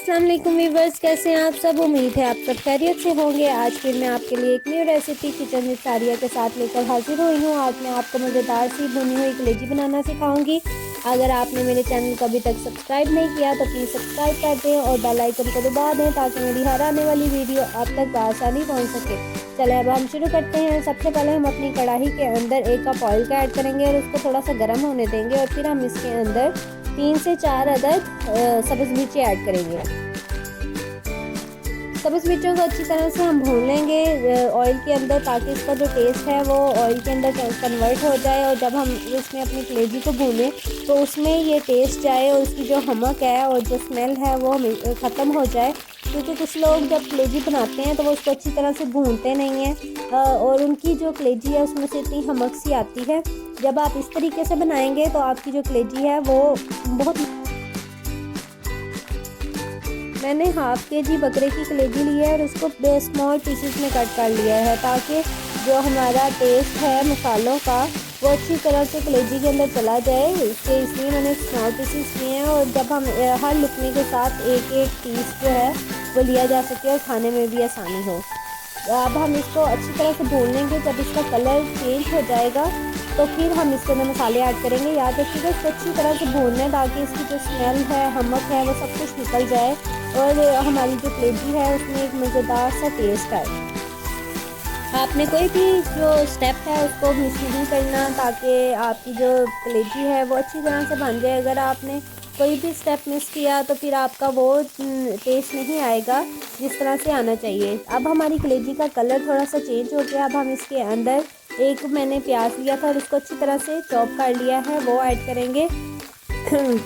अस्सलाम वालेकुम व्यूअर्स, कैसे हैं आप सब। उम्मीद है आप सब खैरियत से होंगे। आज फिर मैं आपके लिए एक न्यू रेसिपी किचन विद सारिया के साथ लेकर हाजिर हुई हूँ। आज मैं आपको मज़ेदार सी भुनी हुई कलेजी बनाना सिखाऊंगी। अगर आपने मेरे चैनल को अभी तक सब्सक्राइब नहीं किया तो प्लीज़ सब्सक्राइब कर दें और बेल आइकन को दबा दें ताकि मेरी हर आने वाली वीडियो आप तक बआसानी पहुँच सके। चले अब हम शुरू करते हैं। सबसे पहले हम अपनी कढ़ाई के अंदर 1 कप ऑयल का ऐड करेंगे और उसको थोड़ा सा गर्म होने देंगे और फिर हम इसके अंदर 3 से 4 अदद सब्ज़ मिर्ची ऐड करेंगे। सब्ज़ मिर्चों को अच्छी तरह से हम भून लेंगे ऑयल के अंदर ताकि इसका जो टेस्ट है वो ऑयल के अंदर कन्वर्ट हो जाए और जब हम इसमें अपनी कलेजी को भूनें तो उसमें ये टेस्ट जाए और उसकी जो हमक है और जो स्मेल है वो ख़त्म हो जाए। क्योंकि कुछ लोग जब कलेजी बनाते हैं तो वो उसको अच्छी तरह से भूनते नहीं हैं और उनकी जो कलेजी है उसमें से इतनी हमक सी आती है। जब आप इस तरीके से बनाएंगे तो आपकी जो कलेजी है वो बहुत। मैंने हाफ़ kg बकरे की कलेजी ली है और उसको स्मॉल पीसेस में कट कर लिया है ताकि जो हमारा टेस्ट है मसालों का वो अच्छी तरह से कलेजी के अंदर चला जाए। इसलिए मैंने स्मॉल पीसेस लिए हैं और जब हम हर लुकने के साथ एक एक पीस जो है वो लिया जा सके और खाने में भी आसानी हो। अब हम इसको अच्छी तरह से भून लेंगे। जब इसका कलर चेंज हो जाएगा तो फिर हम इसके अंदर मसाले ऐड करेंगे। याद रखिएगा इसको अच्छी तरह से भूनना है ताकि इसकी जो स्मेल है हमक है वो सब कुछ निकल जाए और हमारी जो कलेजी है उसमें एक मज़ेदार सा टेस्ट आए। आपने कोई भी जो स्टेप है उसको मिस नहीं करना ताकि आपकी जो कलेजी है वो अच्छी तरह से बन जाए। अगर आपने कोई भी स्टेप मिस किया तो फिर आपका वो टेस्ट नहीं आएगा जिस तरह से आना चाहिए। अब हमारी कलेजी का कलर थोड़ा सा चेंज हो गया। अब हम इसके अंदर एक मैंने प्याज लिया था और उसको अच्छी तरह से चॉप कर लिया है वो ऐड करेंगे।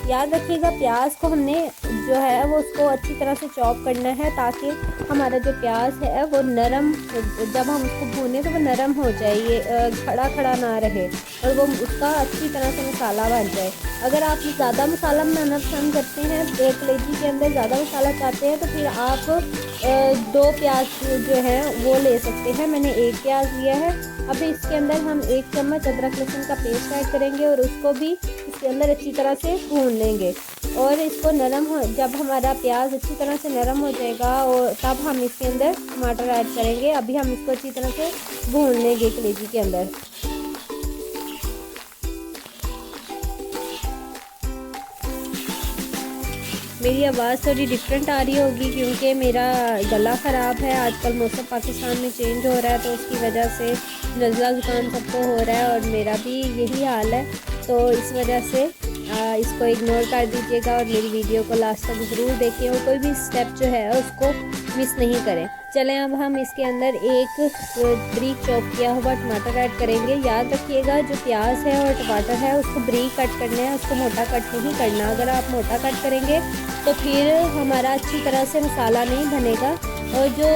याद रखिएगा प्याज को हमने जो है वो उसको अच्छी तरह से चॉप करना है ताकि हमारा जो प्याज है वो नरम, जब हम उसको भूनें तो वो नरम हो जाए, ये खड़ा खड़ा ना रहे और वो उसका अच्छी तरह से मसाला बन जाए। अगर आप ज़्यादा मसाला बनाना पसंद करते हैं, कलेजी के अंदर ज़्यादा मसाला चाहते हैं तो फिर आप 2 प्याज जो है वो ले सकते हैं। मैंने 1 प्याज लिया है। अब इसके अंदर हम 1 चम्मच अदरक लहसुन का पेस्ट ऐड करेंगे और उसको भी इसके अंदर अच्छी तरह से भून लेंगे और इसको नरम हो, जब हमारा प्याज अच्छी तरह से नरम हो जाएगा और तब हम इसके अंदर टमाटर ऐड करेंगे। अभी हम इसको अच्छी तरह से भून लेंगे कलेजी के अंदर। मेरी आवाज़ थोड़ी डिफरेंट आ रही होगी क्योंकि मेरा गला ख़राब है। आजकल मौसम पाकिस्तान में चेंज हो रहा है तो उसकी वजह से नज़ला ज़ुकाम सबको हो रहा है और मेरा भी यही हाल है। तो इस वजह से इसको इग्नोर कर दीजिएगा और मेरी वीडियो को लास्ट तक ज़रूर देखें और कोई भी स्टेप जो है उसको मिस नहीं करें। चलें अब हम इसके अंदर एक बारीक चॉप किया हुआ टमाटर ऐड करेंगे। याद रखिएगा जो प्याज है और टमाटर है उसको बारीक कट करना है, उसको मोटा कट नहीं करना। अगर आप मोटा कट करेंगे तो फिर हमारा अच्छी तरह से मसाला नहीं बनेगा और जो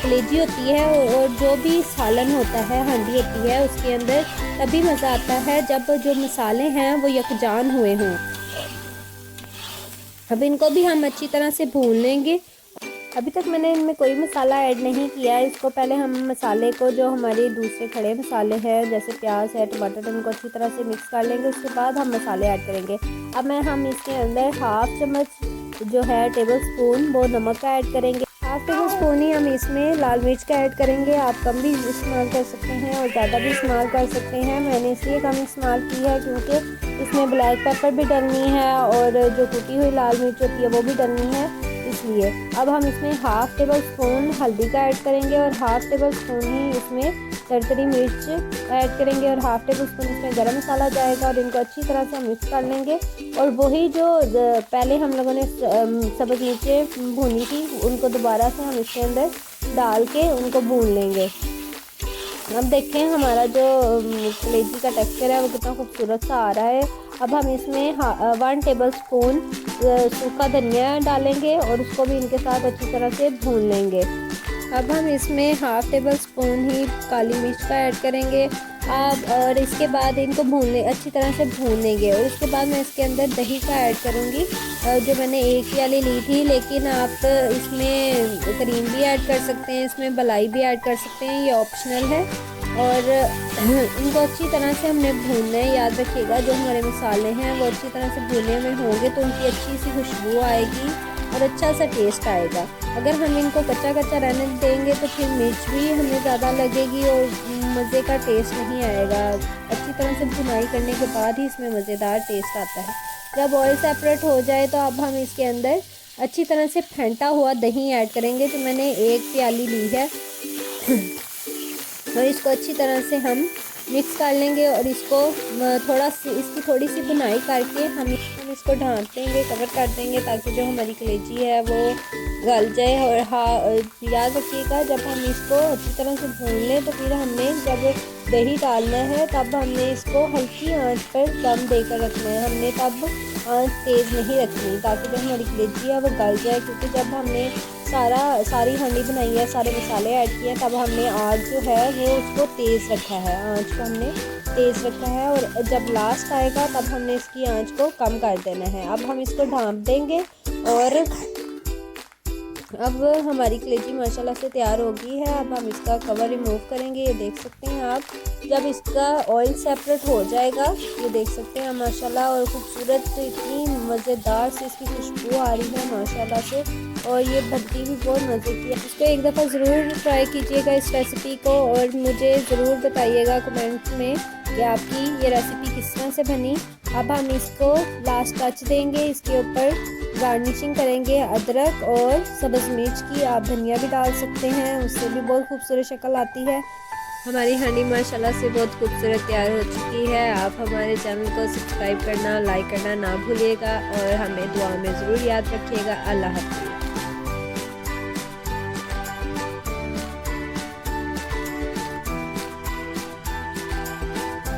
कलेजी होती है और जो भी सालन होता है, हांडी होती है, उसके अंदर तभी मज़ा आता है जब जो मसाले हैं वो यकजान हुए हों। अब इनको भी हम अच्छी तरह से भून लेंगे। अभी तक मैंने इनमें कोई मसाला ऐड नहीं किया है। इसको पहले हम मसाले को, जो हमारे दूसरे खड़े मसाले हैं जैसे प्याज है, टमाटर, उनको अच्छी तरह से मिक्स कर लेंगे। उसके बाद हम मसाले ऐड करेंगे। अब हम इसके अंदर 1/2 चम्मच जो है टेबल स्पून वो नमक का ऐड करेंगे। 1/2 टेबल स्पून ही हम इसमें लाल मिर्च का ऐड करेंगे। आप कम भी इस्तेमाल कर सकते हैं और ज़्यादा भी इस्तेमाल कर सकते हैं। मैंने इसलिए कम इस्तेमाल की है क्योंकि इसमें ब्लैक पेपर भी डलनी है और जो कुटी हुई लाल मिर्च होती है वो भी डलनी है, इसलिए। अब हम इसमें 1/2 टेबल स्पून हल्दी का ऐड करेंगे और 1/2 टेबल स्पून ही इसमें तरतरी मिर्च ऐड करेंगे और 1/2 टेबल स्पून इसमें गरम मसाला जाएगा और इनको अच्छी तरह से मिक्स कर लेंगे। और वही जो पहले हम लोगों ने सब्ज़ मिर्चें भूनी थी उनको दोबारा से हम इसके अंदर डाल के उनको भून लेंगे। अब देखें हमारा जो कलेजी का टेक्सचर है वो कितना खूबसूरत सा आ रहा है। अब हम इसमें 1 टेबल स्पून सूखा धनिया डालेंगे और उसको भी इनके साथ अच्छी तरह से भून लेंगे। अब हम इसमें 1/2 टेबल स्पून ही काली मिर्च का ऐड करेंगे आप और इसके बाद इनको अच्छी तरह से भून लेंगे। और इसके बाद मैं इसके अंदर दही का ऐड करूँगी जो मैंने 1 वाली ली थी, लेकिन आप इसमें क्रीम भी ऐड कर सकते हैं, इसमें मलाई भी ऐड कर सकते हैं, ये ऑप्शनल है। और इनको अच्छी तरह से हमने भूनना है। याद रखिएगा जो हमारे मसाले हैं वो अच्छी तरह से भुने हुए होंगे तो उनकी अच्छी सी खुशबू आएगी और अच्छा सा टेस्ट आएगा। अगर हम इनको कच्चा कच्चा रहने देंगे तो फिर मिर्च भी हमें ज़्यादा लगेगी और मज़े का टेस्ट नहीं आएगा। अच्छी तरह से भुनाई करने के बाद ही इसमें मज़ेदार टेस्ट आता है। जब ऑयल सेपरेट हो जाए तो अब हम इसके अंदर अच्छी तरह से फेंटा हुआ दही ऐड करेंगे, जो मैंने 1 प्याली ली है। और इसको अच्छी तरह से हम मिक्स कर लेंगे और इसको इसकी थोड़ी सी भुनाई करके हम इसको ढाँप देंगे, कवर कर देंगे, ताकि जो हमारी कलेजी है वो गल जाए। और याद रखिएगा, जब हम इसको अच्छी तरह से भून लें तो फिर हमने जब दही डालना है तब हमने इसको हल्की आंच पर दम देकर रखना है। हमने तब आंच तेज़ नहीं रखनी, ताकि जो हमारी कलेजी है वो गल जाए। क्योंकि जब हमने सारी हांडी बनाई है, सारे मसाले ऐड किए हैं, तब हमने आग जो है वो उसको तेज़ रखा है, आंच को हमने तेज़ रखा है। और जब लास्ट आएगा तब हमने इसकी आंच को कम कर देना है। अब हम इसको ढाँप देंगे और अब हमारी कलेजी माशाल्लाह से तैयार हो गई है। अब हम इसका कवर रिमूव करेंगे। ये देख सकते हैं आप, जब इसका ऑयल सेपरेट हो जाएगा, ये देख सकते हैं माशाल्लाह, और खूबसूरत इतनी मज़ेदार से इसकी खुशबू आ रही है माशाल्लाह से। और ये बनती भी बहुत मज़े की है। इसको एक दफ़ा ज़रूर ट्राई कीजिएगा इस रेसिपी को, और मुझे ज़रूर बताइएगा कमेंट में कि आपकी ये रेसिपी किस तरह से बनी। अब हम इसको लास्ट टच देंगे, इसके ऊपर गार्निशिंग करेंगे अदरक और सब्ज़ मिर्च की। आप धनिया भी डाल सकते हैं, उससे भी बहुत खूबसूरत शक्ल आती है। हमारी हांडी माशाल्लाह से बहुत खूबसूरत तैयार हो चुकी है। आप हमारे चैनल को सब्सक्राइब करना, लाइक करना ना भूलिएगा और हमें दुआ में ज़रूर याद रखिएगा। अल्लाह हाफ़िज़।